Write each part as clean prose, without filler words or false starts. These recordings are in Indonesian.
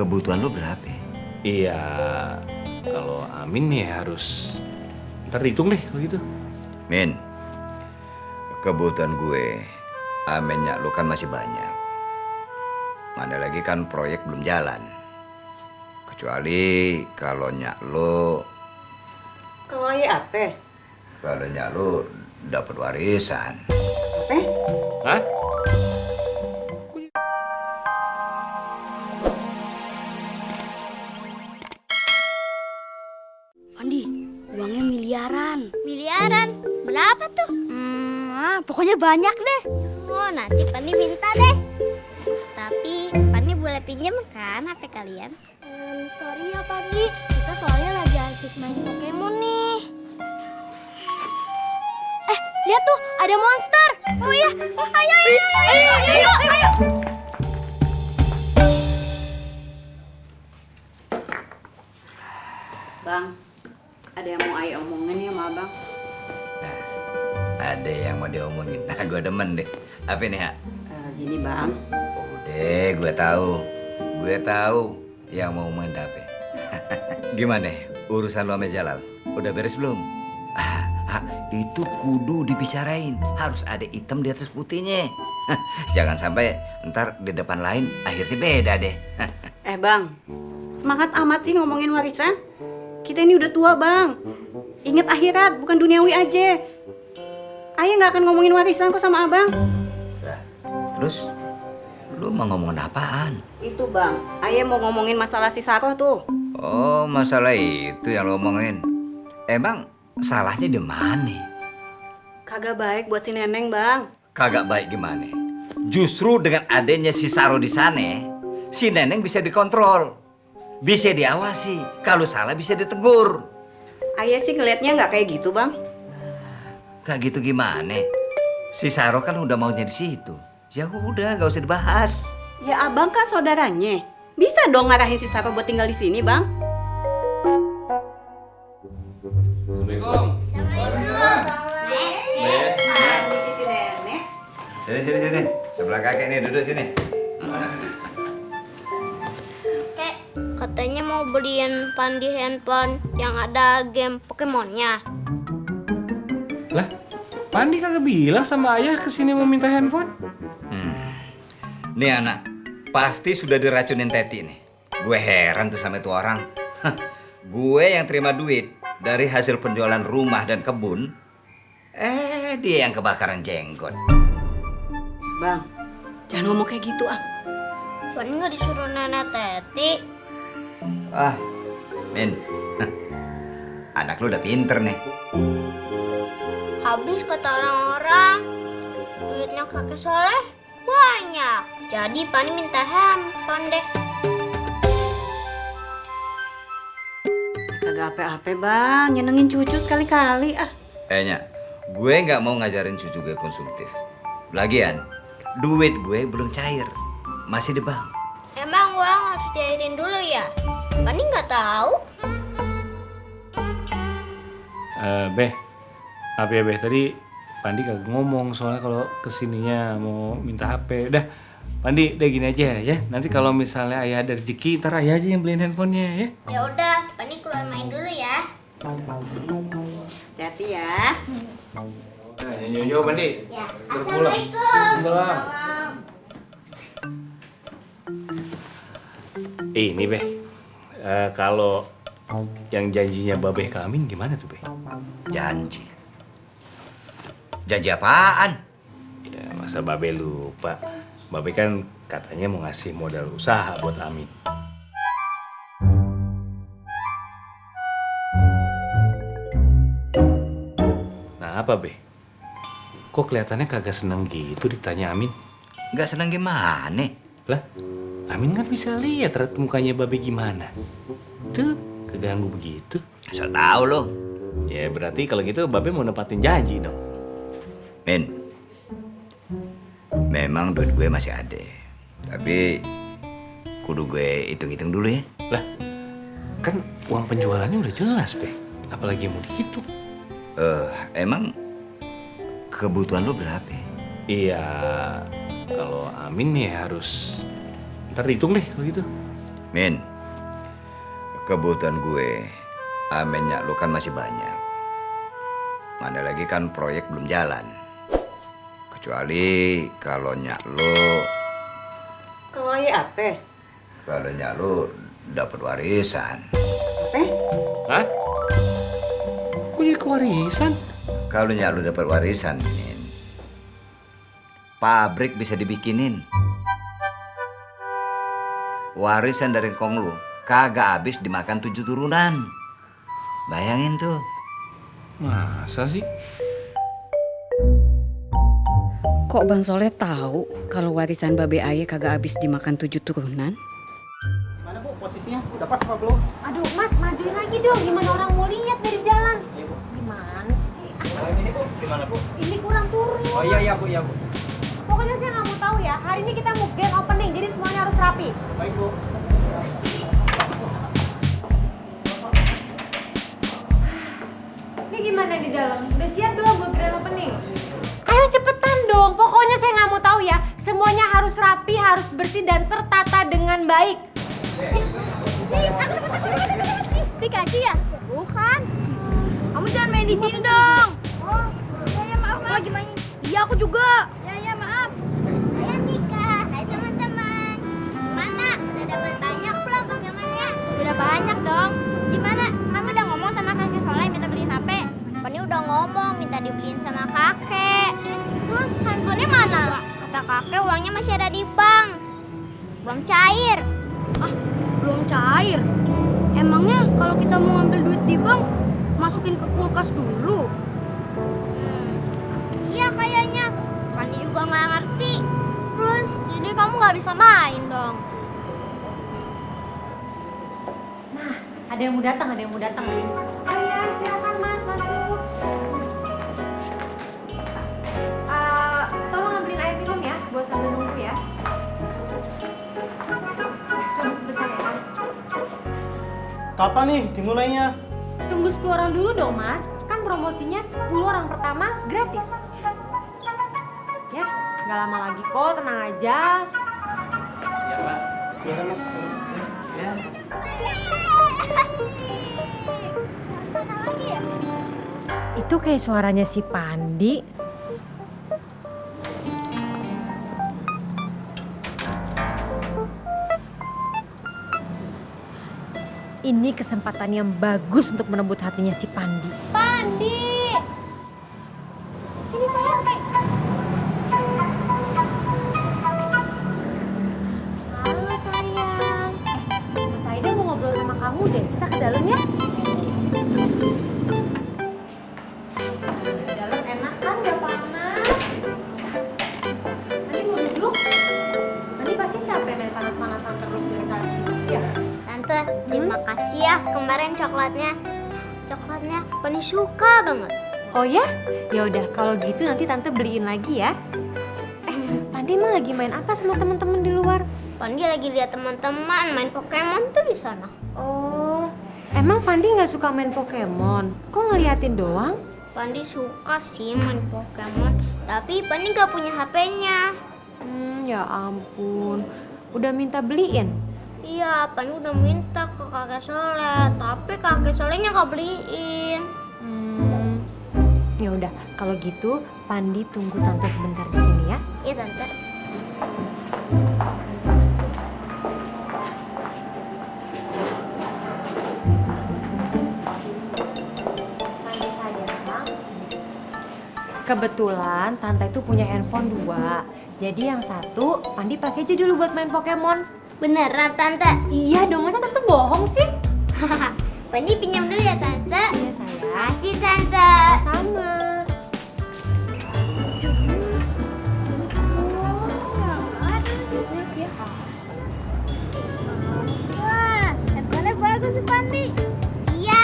kebutuhan lu berapa? Iya, kalau Amin ya harus ntar hitung deh kalau gitu. Min, kebutuhan gue, aminnya lu kan masih banyak. Mana lagi kan proyek belum jalan. Kecuali kalau nyak lu, Kalau ayah apa? kalau nyak lu dapat warisan. Apa? Hah? Pandi, uangnya miliaran. Miliaran? Berapa tuh? Pokoknya banyak deh. Oh, nanti Pani minta deh. Tapi Pani boleh pinjam kan HP kalian? Sorry ya Pani, kita soalnya lagi asik main Pokemon nih. Lihat tuh, ada monster. Oh iya, ayo. Bang, ada yang mau ayah omongin ya sama abang? Ada yang mau diomongin. Nah, gue demen deh. Apa nih, Ha? Gini bang, Udah, gue tahu. Gue tahu yang mau ngomongin apa. Gimana? Urusan lu sama Jalal? Udah beres belum? Itu kudu dibicarain. Harus ada hitam di atas putihnya. Jangan sampai ntar di depan lain akhirnya beda deh. Bang, semangat amat sih ngomongin warisan. Kita ini udah tua bang. Ingat akhirat, bukan duniawi aja. Ayah nggak akan ngomongin warisan kok sama abang. Lah, terus lu mau ngomongin apaan? Itu bang, ayah mau ngomongin masalah si Saroh tuh. Oh, masalah itu yang lu omongin. Emang salahnya di mana? Kagak baik buat si Neneng bang. Kagak baik gimana? Justru dengan adanya si Saro di sana, si Neneng bisa dikontrol, bisa diawasi. Kalau salah bisa ditegur. Ayah sih ngelihatnya nggak kayak gitu bang. Kayak gitu gimana? Si Saro kan udah maunya di situ. Ya udah, gak usah dibahas. Ya abang kan saudaranya. Bisa dong ngarahin si Saroh buat tinggal di sini bang. Assalamualaikum. Sini. Sebelah kakek nih, duduk sini. Kek, katanya mau beliin Pandi handphone yang ada game Pokemonnya. Lah, Pandi kagak bilang sama ayah kesini mau minta handphone? Nih anak, pasti sudah diracunin Teti nih. Gue heran tuh sama itu orang. Gue yang terima duit dari hasil penjualan rumah dan kebun. Dia yang kebakaran jenggot. Bang, jangan ngomong kayak gitu ah. Pani nggak disuruh nenek Teti. Min, anak lu udah pinter nih. Habis kata orang-orang, duitnya kakek Soleh banyak. Jadi Pani minta handphone deh. Kagak apa-apa bang, nyenengin cucu sekali-kali ah. Kayaknya gue nggak mau ngajarin cucu gue konsumtif. Lagian, duit gue belum cair, masih di bank. Emang uang harus cairin dulu ya? Pani nggak tahu. Beh, apa ya Beh, tadi Pandi kagak ngomong soalnya kalau kesininya mau minta HP. Udah, Pandi, udah gini aja ya. Nanti kalau misalnya ayah ada rezeki, ntar ayah aja yang beliin handphonenya ya. Ya udah, Pani keluar main dulu ya. Hati-hati ya. Nah, nyonya Pandi. Ya, Berpulang. assalamualaikum. Salam. Ini Beh, kalau yang janjinya Babeh ke Amin gimana tuh Beh? Janji. Janji apaan? Ya masa Babeh lupa. Babeh kan katanya mau ngasih modal usaha buat Amin. Nah apa Beh? Kok kelihatannya kagak seneng gitu ditanya Amin? Nggak senang gimana? Lah, Amin kan bisa lihat raut mukanya Babeh gimana. Tuh, keganggu begitu. So tahu lo. Ya berarti kalau gitu Babeh mau nepatin janji dong. Min, memang duit gue masih ada. Tapi kudu gue hitung-hitung dulu ya. Lah, kan uang penjualannya udah jelas, Beh. Apalagi mau dihitung. Emang kebutuhan lo berapa? Iya, kalau Amin ya harus ntar hitung deh kalau gitu. Min, kebutuhan gue, amennya lu kan masih banyak. Mana lagi kan proyek belum jalan. Kecuali kalau nyak lu, Kalau ayah apa? kalau nyak lu dapat warisan. Apa? Hah? Kok jadi kewarisan? Kalau nyak lu dapat warisan, Min, pabrik bisa dibikinin. Warisan dari kong lu kagak habis dimakan 7 turunan. Bayangin tuh. Masa sih? Kok Bang Soleh tahu kalau warisan Babe Ayah kagak habis dimakan 7 turunan? Mana Bu posisinya? Udah pas apa belum? Aduh mas, majuin lagi dong. Gimana orang mau lihat dari jalan? Gimana sih? Ini Bu, gimana Bu? Ini kurang turun. Oh iya Bu, iya Bu. Pokoknya saya nggak mau tahu ya. Hari ini kita mau grand opening, jadi semuanya harus rapi. Baik Bu. Ini gimana di dalam? Udah siap belum buat grand opening? Ayo cepetan dong. Pokoknya saya nggak mau tahu ya. Semuanya harus rapi, harus bersih dan tertata dengan baik. Pikachu ya? Bukan. Kamu jangan main di sini dong. Oh, ya maaf. Lagi main. Iya, aku juga. Ya maaf. Hai Nika, hai teman-teman. Gimana? Udah dapat banyak belum Pokemonnya? Udah banyak dong. Gimana? Kamu udah ngomong sama kakek Soleh minta beliin HP? Pani udah ngomong minta dibeliin sama kakek. Terus handphonenya mana? Kata kakek uangnya masih ada di bank. Belum cair. Ah, belum cair. Emangnya kalau kita mau ngambil duit di bank, masukin ke kulkas dulu? Iya kayaknya. Pani juga nggak ngerti. Terus, jadi kamu nggak bisa main dong. Nah, ada yang mau datang, ada yang mau datang. Oh ya, silakan mas masuk. Tolong ambilin air minum ya, buat sambil nunggu ya. Coba sebentar ya. Kapan nih dimulainya? Tunggu 10 orang dulu dong mas. Kan promosinya 10 orang pertama gratis. Ya, nggak lama lagi kok, tenang aja. Iya Pak. Silakan Mas. Ya. Itu kayak suaranya si Pandi. Ini kesempatan yang bagus untuk merebut hatinya si Pandi. Pandi! Sini sayang, kayak. Halo sayang. Tante Aida mau ngobrol sama kamu deh. Kita ke dalam ya. Di dalam enak kan, udah panas. Nanti mau duduk? Nanti pasti capek main panas-panasan terus dari tadi. Ya. Tante, terima kasih ya kemarin coklatnya. Coklatnya Pani suka banget. Oh ya? Ya udah kalau gitu nanti tante beliin lagi ya. Pandi emang lagi main apa sama teman-teman di luar? Pandi lagi lihat teman-teman main Pokemon tuh di sana. Oh, emang Pandi nggak suka main Pokemon? Kok ngeliatin doang? Pandi suka sih main Pokemon, tapi Pandi nggak punya HP-nya. Ya ampun. Udah minta beliin? Iya, Pandi udah minta ke kakek Soleh, tapi kakek Solehnya nggak beliin. Ya udah, kalau gitu Pandi tunggu tante sebentar di sini ya. Iya tante. Pandi sayang, sini. Kebetulan tante itu punya handphone 2. Jadi yang satu Pandi pakai aja dulu buat main Pokemon. Beneran tante? Iya dong, masa tante bohong sih? Pandi pinjam dulu ya tante. Iya sayang. Makasih tante. Sama. Wah, handphonenya bagus sih Pandi. Iya,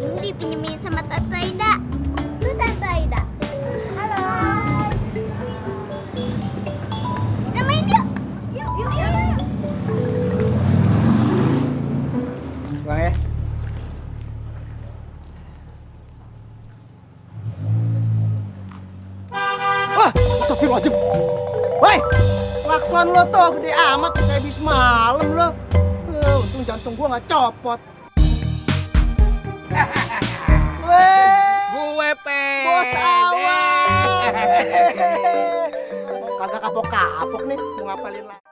ini dipinjemin sama Tante Aida. Tuh Tante Aida. Halo. Kita main yuk. Yuk. Bang ya. Wah, astagfirullahaladzim. Woi, klakson lo tuh gede amat kayak bis malam lo. Untung untung jantung gua nggak copot. Gue pede. Bos awal. Kagak kapok-kapok nih, mau ngapalin lagi.